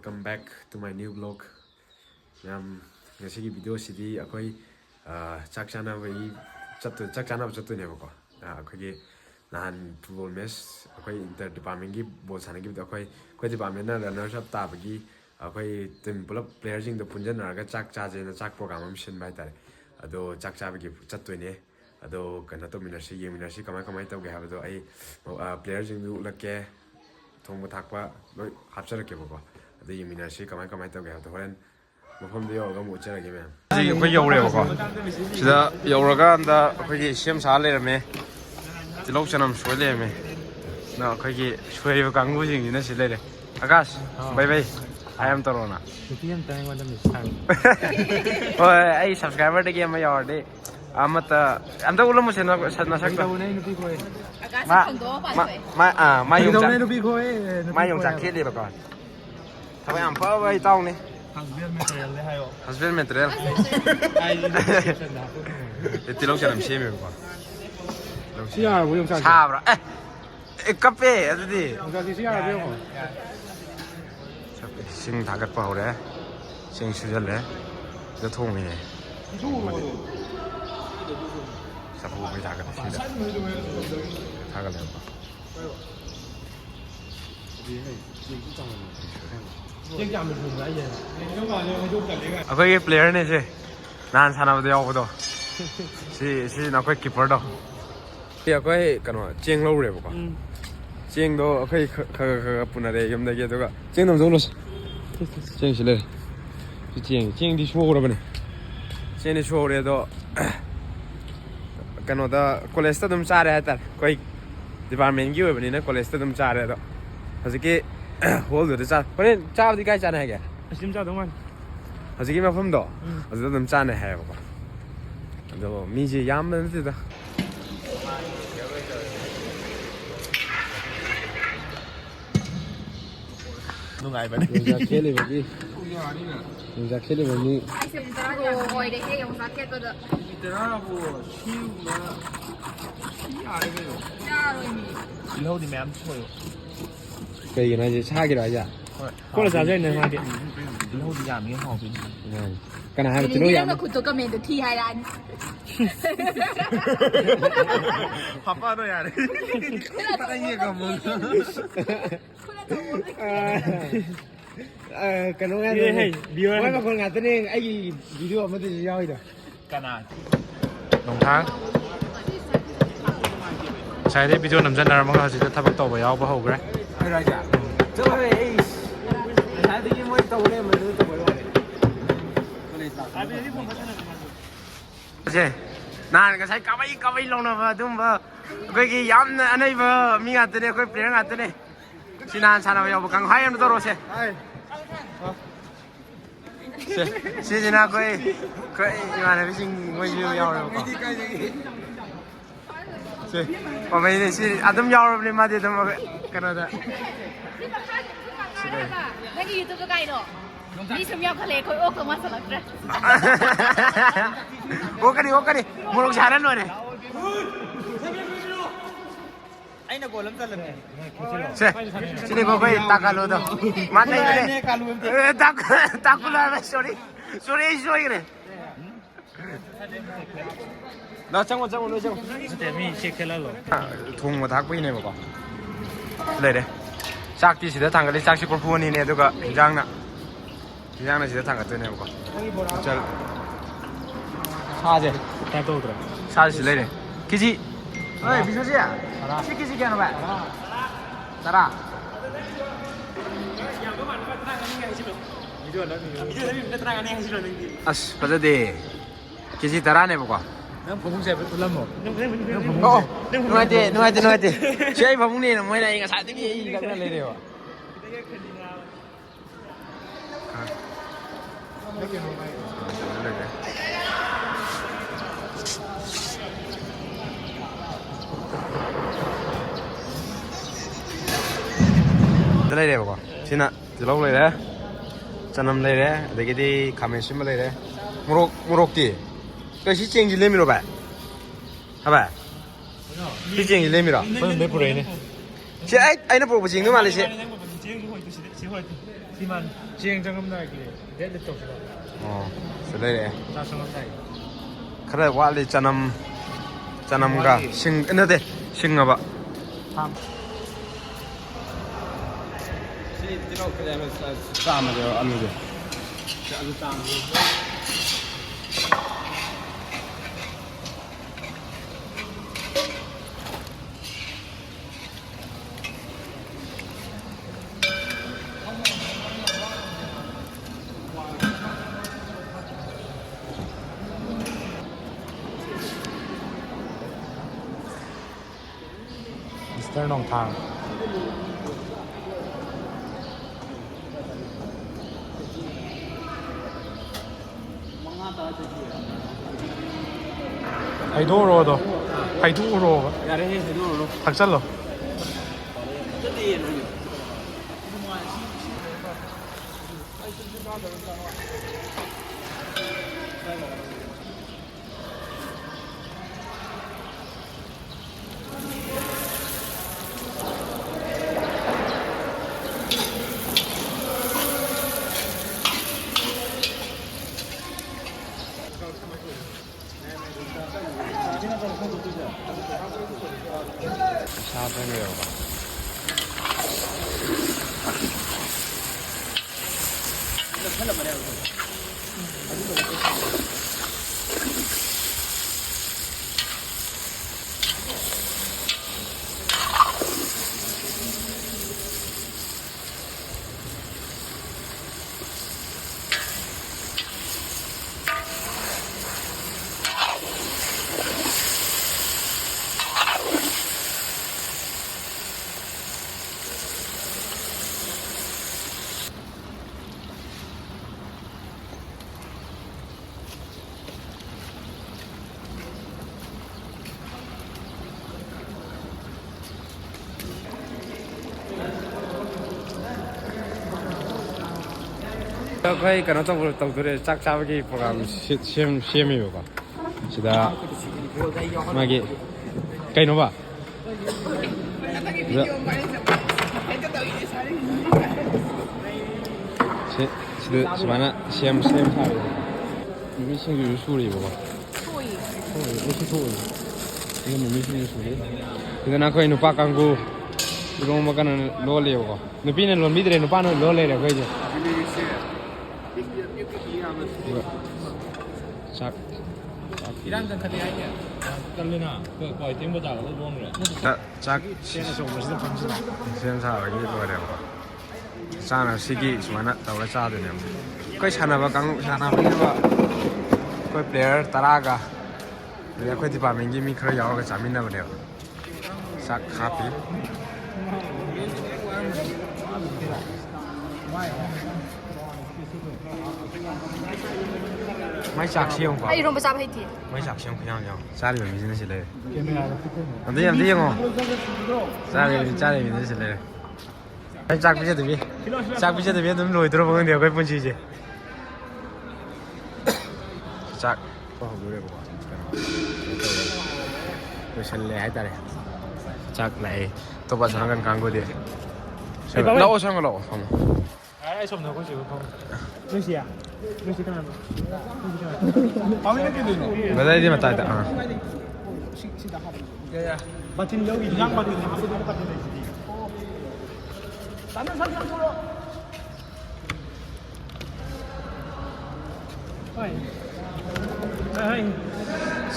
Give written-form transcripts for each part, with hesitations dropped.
welcome back to my new vlog. Ngasi video sidi akoi chak chana bai chak chana chattu ne ba ko. Akoi gi nahan football match akoi inter department gi ball sana gi akoi department na runners up ta ba gi akoi team pulap players jing the punjan na ga chak cha je na chak program am shin bai tare. Ado chak cha ba gi chattu ne. Ado kana to minasi kamai tau ge ha do ai players jing du lakke thong thak pa loi hapchar ke ba ko. Ado minasi kamai tau ge ha do horen mafam de yoga mu chara ge mem. Ji khoi yore ba ko. Sida yoraga anda khoi gi sem sa le me. Tilok chanam shoi le me. Na khoi gi shoi ba kang bu jing ni na si le le. Akash bye bye. I am Torona. Oh, I subscriber de game yaar de. Amata amta ulo mo sena sakta. Ma yung chak. Ma yung chak kheli ba kon. Thabai am pa bai tao ni. Husband material. Tilok chanam sheme ba kon. Siya bu yung chak. Sa bra. Kape adudi. Yung chak siya bu yung. Sing 다gat pa hore. Sing sujal le. The thong ni. Sabu bi dagat sida. Dagat le ba. Akoi player ne se. Nan sana ba yaw do. Si na koi keeper do. Ya koi kano cheng lo re ba ko. Cheng do akoi kha punare yum da ge do ga. Cheng dom zong lo. Cheng sile. Cheng di shuo ra bane. Cheng di shuo re do. Kano da college ta dum cha re ta. Koi department gi bane na college ta dum cha re do. Haziki hol do cha. Bane cha di kai cha na hai ge. Asim cha dong an. Haziki ma pham do. Haziki dum cha na hai ba. Do mi ji yam ban ti da. Nungai ba ne. Yung chak kheli ba ji. Yung chak kheli ba ni. Ngồi để cái dòng sake cơ đó. Tera bu shiu ma. Shi a de yo. Ya rồi nhỉ. Lâu thì mẹ em thôi. Cái gì này chỉ cha cái đó à? Có là sao đây này hoa điện. Lâu thì giảm miếng hồng bên. Cái này hai Thì cái nếu nó màคุณตัวก็เมนตัวที่ไฮรัน Papa nó à? Cái gì cả mông? Cái nó nghe rồi. Mấy mà con ngặt tên nên ai gì video mà tự giao rồi. Cái nào? Đồng tháng sai đấy video nằm dân nào mà họ chỉ thắp tàu vào áo bảo hộ cái Hay rồi chả? Chứ thôi ấy. Sai tự nhiên mới tàu lên mà đưa tàu vào rồi. Chị, nãy cái sai cá bay lâu nào mà đúng không? Cái yam anh ấy vừa mi ngặt tên này, cái player ngặt tên này. Xin anh sao nào vào càng hay em đó rồi chị. Chị nào cái mà này xin ngồi video vào rồi. Chị, còn mấy này chị ăn vào rồi mà đi tụi cái nào đó.นั่นคือยูทูบก็ไกลเนาะนี่สมยอมทะเลคอยโอ้ก็มาสลับกัน 오까리 모르고 잘하는 거네. Anh là của lâm dân lần này. Sini 거기 닦아놓도 맞다 이거네. 닦으라 소리 그래. 나 장원 너 장원. Để mình check cái lalo. 동뭐 닦고 있네 봐봐. 그래. 짝디 시대 당가리 짝시 골프원이네 누가 장나 시대 당가 뜨네 봐봐. 잘 사제. Ta tô rồi. 사제 실래네. 기지. 어이 미소지야. 시키시키 하는 거야. 따라. 아스 맞아디. 기지 따라네 보고. Nó cũng sẽ phải lâm một. 누구한테. 제이 바봉니는 뭐냐 이거 사등이 이거 그냥 내려. lấy đây bà xin ạ từ lâu lấy đấy chân năm lấy đấy để cái đi cảm xin mà lấy đấy mua gì cái gì chuyện gì lấy mi rồi bà hả bà cái chuyện gì lấy mi rồi Mấy pro này. chị ấy nó pro gì nữa mà lấy chị Chỉ ꯆꯦꯡ ꯆꯪꯉꯝꯗꯥꯏꯒꯤ date ꯇꯧꯁꯤꯔꯣ ꯑꯣ ꯁꯤꯗ ꯂꯩꯔꯦ ꯆꯥꯛ ꯆꯪꯉꯝꯗꯥꯏꯒꯤ ꯈꯔ ꯋꯥꯠꯂꯤ ꯆꯅꯝꯒ ꯁꯤꯡ ꯅꯠꯇꯦ ꯁꯤꯡꯉꯕ ꯁꯤ ꯇꯤꯜꯍꯧ ꯆꯥꯝꯃꯗ ꯑꯂꯨꯗꯤ ꯑꯂꯨ ꯆꯥꯝꯃ ꯃꯤꯁꯇꯔ ꯅꯣꯡꯊꯥꯡ ꯍꯩꯗꯣꯛꯎꯔꯣ ꯑꯗꯣ ꯍꯩꯗꯣꯛꯎꯔꯣꯕ ꯌꯥꯔꯦꯍꯦ ꯍꯩꯗꯣꯛꯎꯔꯣ ꯊꯛꯆꯜꯂꯣ ꯁꯥ ꯊꯣꯡꯉꯦꯕ ꯑꯩꯈꯣꯏ ꯀꯩꯅꯣ ꯇꯧꯗꯣꯔꯦ ꯆꯥꯛ ꯆꯥꯕꯒꯤ ꯄ꯭ꯔꯣꯒ꯭ꯔꯥꯝ ꯁꯦꯝꯃꯤꯕꯀꯣ ꯁꯤꯗ ꯃꯥꯒꯤ ꯀꯩꯅꯣꯕ ꯁꯤꯗ ꯁꯨꯃꯥꯏꯅ ꯁꯦꯝ ꯁꯥꯔꯤꯕ ꯃꯤꯃꯤꯁꯤꯡꯁꯨ ꯁꯨꯔꯤꯕꯀꯣ ꯑꯩꯁꯨ ꯊꯣꯛꯏ ꯁꯤꯗ ꯃꯤꯃꯤꯁꯤꯡꯁꯨ ꯁꯨꯔꯤ ꯁꯤꯗꯅ ꯑꯩꯈꯣꯏ ꯅꯨꯄꯥ ꯀꯥꯡꯕꯨ ꯏꯔꯣꯡꯕ ꯀꯩꯅꯣ ꯂꯣꯜꯂꯦꯕꯀꯣ ꯅꯨꯄꯤꯅ ꯂꯣꯟꯕꯤꯗ꯭ꯔꯦ ꯅꯨꯄꯥꯅ ꯂꯣꯜ ꯂꯩꯔꯦ ꯑꯩꯈꯣꯏꯁꯦ ꯆꯥꯛ ꯏꯔꯥꯡ ꯀꯟꯈꯠꯂꯦ ꯍꯥꯏꯅꯦ ꯀꯜꯂꯤꯅ ꯀ꯭ꯋꯥꯏꯇꯦꯡ ꯕꯖꯥꯔꯗ ꯂꯣꯟꯈ꯭ꯔꯦ ꯆꯥꯛ ꯆꯦꯟ ꯑꯆꯧꯕꯁꯤꯗ ꯐꯝꯁꯤꯜꯂ ꯁꯦꯝ ꯁꯥꯕꯒꯤ ꯂꯣꯏꯔꯦꯕꯀꯣ ꯆꯥꯅꯕ ꯁꯤꯒꯤ ꯁꯨꯃꯥꯏꯅ ꯇꯧꯔ ꯆꯥꯗꯣꯏꯅꯦꯕ ꯑꯩꯈꯣꯏ ꯁꯥꯟꯅꯕꯅꯤꯅꯕ ꯑꯩꯈꯣꯏ ꯄ꯭ꯂꯦꯌꯔ 10ꯒ ꯑꯗꯩ ꯑꯩꯈꯣꯏ ꯗꯤꯄꯥꯔꯠꯃꯦꯟꯒꯤ ꯃꯤ ꯈꯔ ꯌꯥꯎꯔꯒ ꯆꯥꯃꯤꯟꯅꯕꯅꯦꯕ ꯆꯥꯛ ꯍꯥꯞꯄꯤ ꯃꯥꯏ ꯆꯥꯛꯁꯤ ꯌꯦꯡꯉꯨꯀꯣ ꯑꯩ ꯏꯔꯣꯝꯕ ꯆꯥꯕ ꯍꯩꯇꯦ ꯃꯥꯏ ꯆꯥꯛꯁꯤ ꯌꯦꯡꯉꯨ ꯈꯨꯌꯥꯝ ꯌꯥꯎ ꯆꯥꯔꯤꯕ ꯃꯤꯁꯤꯅ ꯁꯤ ꯂꯩꯔꯦ ꯑꯝꯇ ꯌꯦꯡꯉꯣ ꯆꯥꯔꯤꯕ ꯃꯤꯁꯤꯅ ꯁꯤ ꯂꯩꯔꯦ ꯑꯩ ꯆꯥꯛ ꯄꯤꯖꯗꯕꯤ ꯑꯗꯨꯝ ꯂꯣꯏꯗꯣꯔꯕ ꯈꯪꯗꯦ ꯑꯩꯈꯣꯏ ꯄꯨꯟꯁꯤꯁꯦ ꯆꯥꯛ ꯍꯧꯗꯣꯔꯦꯕꯀꯣ ꯂꯣꯏꯁꯜꯂꯦ ꯍꯥꯏꯇꯥꯔꯦ ꯆꯥꯛ ꯂꯥꯛꯑꯦ ꯑꯇꯣꯞꯄ ꯁꯥꯟꯅꯒꯟ ꯀꯥꯡꯕꯨꯗꯤ ꯂꯥꯛꯑꯣ ꯁꯪꯉꯣ ꯂꯥꯛꯑꯣ ꯐꯝꯃꯣ ꯑꯩ ꯁꯣꯝꯗ ꯑꯩꯈꯣꯏ ꯆꯦꯒ ꯐꯝ ꯅꯣꯏꯁꯤꯌꯥ ꯅꯣꯏꯁꯤ ꯀꯅꯥꯅꯣ ꯕꯖꯥꯔꯗꯤ ꯃꯇꯥꯏꯗ ꯕꯥꯇꯤꯟ ꯂꯧꯒꯤ ꯏꯟꯖꯥꯡ ꯕꯥꯇꯤꯟ ꯍꯥꯞꯄꯗꯨꯅ ꯕꯥꯇꯤꯟ ꯂꯩꯁꯤꯗꯤ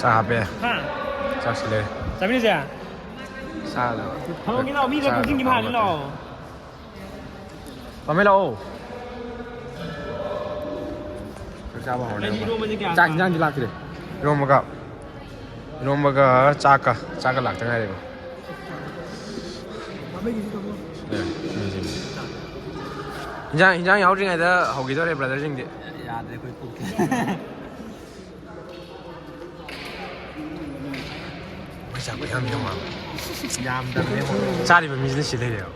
ꯆꯥꯛ ꯍꯥꯞꯄꯦ ꯆꯥꯛ ꯁꯤꯜꯂꯦ ꯆꯥꯃꯤꯟꯅꯁꯦ ꯆꯥꯗ ꯊꯝꯃꯒꯦ ꯂꯥꯛꯑꯣ ꯃꯤꯗ ꯀꯛꯆꯤꯡꯒꯤ ꯃꯥꯜꯂꯦ ꯂꯥꯛꯑꯣ ꯄꯥꯝꯃꯦ ꯂꯥꯛꯑꯣ ꯆꯥꯕ ꯍꯧꯔꯅꯦ ꯆꯥꯛ ꯏꯟꯖꯥꯡꯗꯤ ꯂꯥꯛꯇ꯭ꯔꯤ ꯏꯔꯣꯝꯕꯒ ꯆꯥꯛꯀ ꯂꯥꯛꯇ ꯉꯥꯏꯔꯦꯕ ꯏꯟꯖꯥꯡ ꯌꯥꯎꯗ꯭ꯔꯤꯉꯩꯗ ꯍꯧꯈꯤꯗꯧꯔꯦ ꯕ꯭ꯔꯗꯔꯁꯤꯡꯗꯤ ꯌꯥꯗ꯭ꯔꯦ ꯑꯩꯈꯣꯏ ꯄꯨꯛꯁꯦ ꯃꯩ ꯆꯥꯛꯄ ꯌꯥꯝ ꯌꯥꯝꯗꯕꯅꯦ ꯆꯥꯔꯤꯕ ꯃꯤꯁꯤꯅ ꯁꯤ ꯂꯩꯔꯦꯕ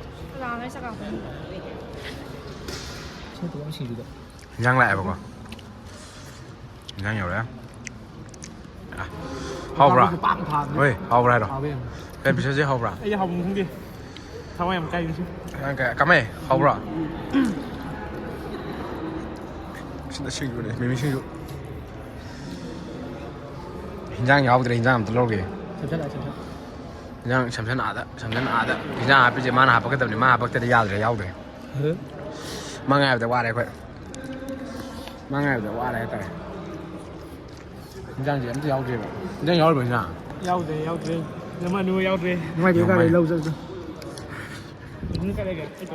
ꯏꯟꯖꯥꯡ ꯂꯥꯛꯑꯦꯕꯀꯣ ꯏꯟꯖꯥꯡ ꯌꯧꯔꯛꯑꯦ ꯍꯥꯎꯕ꯭ꯔꯥ ꯍꯣꯏ ꯍꯥꯎꯕ꯭ꯔꯥ ꯍꯥꯏꯔꯣ ꯀꯩ ꯄꯤꯁꯁꯦ ꯍꯥꯎꯕ꯭ꯔꯥ ꯑꯩ ꯍꯥꯎꯕ ꯈꯪꯗꯦ ꯊꯋꯥꯏ ꯌꯥꯝ ꯀꯥꯏ ꯀꯃꯥꯏ ꯍꯥꯎꯕ꯭ꯔꯥ ꯁꯤꯗ ꯁꯤꯡꯖꯨꯅꯦ ꯃꯤꯃꯤ ꯁꯤꯡꯖꯨ ꯍꯤꯟꯖꯥꯡ ꯌꯥꯎꯗ꯭ꯔꯦ ꯍꯤꯟꯖꯥꯡ ꯑꯝꯇ ꯂꯧꯔꯒꯦ ꯍꯤꯟꯖꯥꯡ ꯁꯝꯁꯟ ꯑꯥꯗ ꯍꯤꯟꯖꯥꯡ ꯍꯥꯞꯄꯤꯁꯦ ꯃꯥꯅ ꯍꯥꯞꯄꯛꯀꯗꯕꯅꯤ ꯃꯥ ꯍꯥꯞꯄꯛꯇꯗꯤ ꯌꯥꯎꯗ꯭ꯔꯦ ꯃꯥ ꯉꯥꯏꯕꯗ ꯋꯥꯔꯦ ꯑꯩꯈꯣꯏ ꯃꯥ ꯉꯥꯏꯕꯗ ꯋꯥꯔꯦ ꯍꯥꯏꯇꯥꯔꯦ ꯍꯤꯟꯖꯥꯡꯁꯦ ꯑꯝꯇ ꯌꯥꯎꯗ꯭ꯔꯦꯕ ꯍꯤꯟꯖꯥꯡ ꯌꯥꯎꯔꯤꯕ ꯍꯤꯟꯖꯥꯡ Yaude. Nama nu yaude. Nuôi Cái mày. này lâu rồi. Những cái này kìa.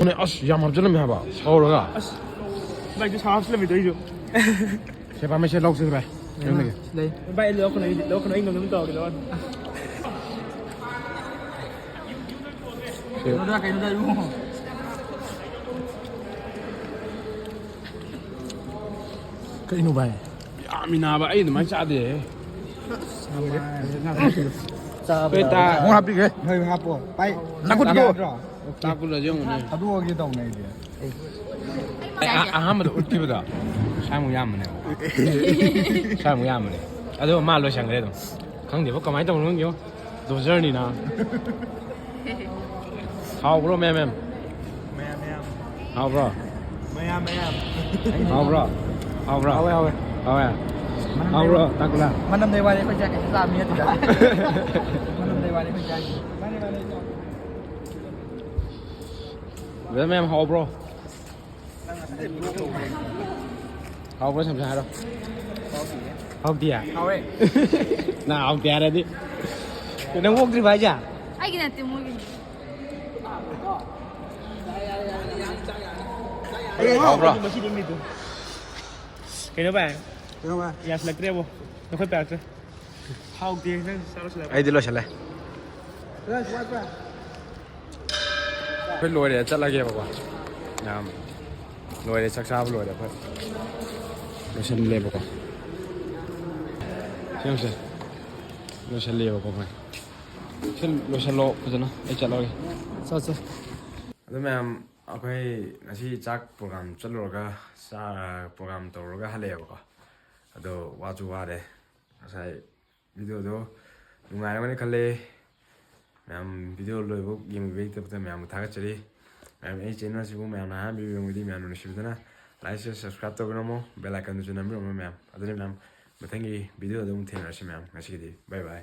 오늘 아씨 야 맘처럼 해봐 서울가 Vậy chứ sao làm gì đấy 제발 mấy xe lâu xưa vậy Đây. Vậy lỡ con này ngầm nấm tờ kìa luôn. Nó ra cái nó đây đúng không? cái nó vậy 야 미나봐 아이도 많이 짜대 Beta. không hấp đi kìa hơi hấp rồi bay Tao cũng được. rồi 딱 굴러져 오늘. à đua cái đồng này kìa 한번더 웃기보다 삶을 야무네 삶을 야무네 아도 말로 샹 그래도 강대 볼까 많이 떠오르는 겨 도전이나 하오 브로 맴 하오 브로 하오 브로 하오 브로 하오 하오 브로 딱구나 mà năm nay qua đây phải chạy cái làm như thế nào mà năm nay qua đây phải chạy 왜 맴 하오 브로 하오 브로 잠시 하러 하오 디야 thôi ấy 나 하오 디야 đi nó quốc đi vậy chả Ai cái này tìm mua cái 하오 브로 Mà chỉ đi mít. Cái nó bạn. đúng không ạ Ya se la creo. No fue peor. How tiền nó sao nó sẽ là. ai đi lo chả lại rồi qua qua พื่อนรวยเดี๋ยวจัดละเกียบอกว่าน้ำรวยเดี๋ยวชักช้ารวยเดี๋ยวเพื่อนเราเชนเล่บอกว่าเชื่อมเชนเราเชนเล่บอกว่าเช่นเราเชนโลก็จะนะไอ้จัดเลย Sao sao. แล้วแม่เอาไปอาชีพจักโปรแกรมจัดโลก็ซาโปรแกรมตัวโลก็ฮัลโหลบอกว่าเดี๋ยวว่าจูว่าเดี๋ยวใช้วิดีโอดูดูงานวันนี้คันเลยแม่วิดีโอเลยพวกยิงวิดีโอแต่แม่ทักกันจะดีแม่ไอ้เจนว่าสิพวกแม่นะมีวิดีโอวิดีโอแม่หนูชิบด้วยนะไลค์ subscribe ตัวกันนะโมเบลไอคอนตัวนั้นไม่รู้แม่อันนี้แม่มาทั้งกี่วิดีโอดูมึงเทนอะไรใช่ไหมงั้นสิดีบายบาย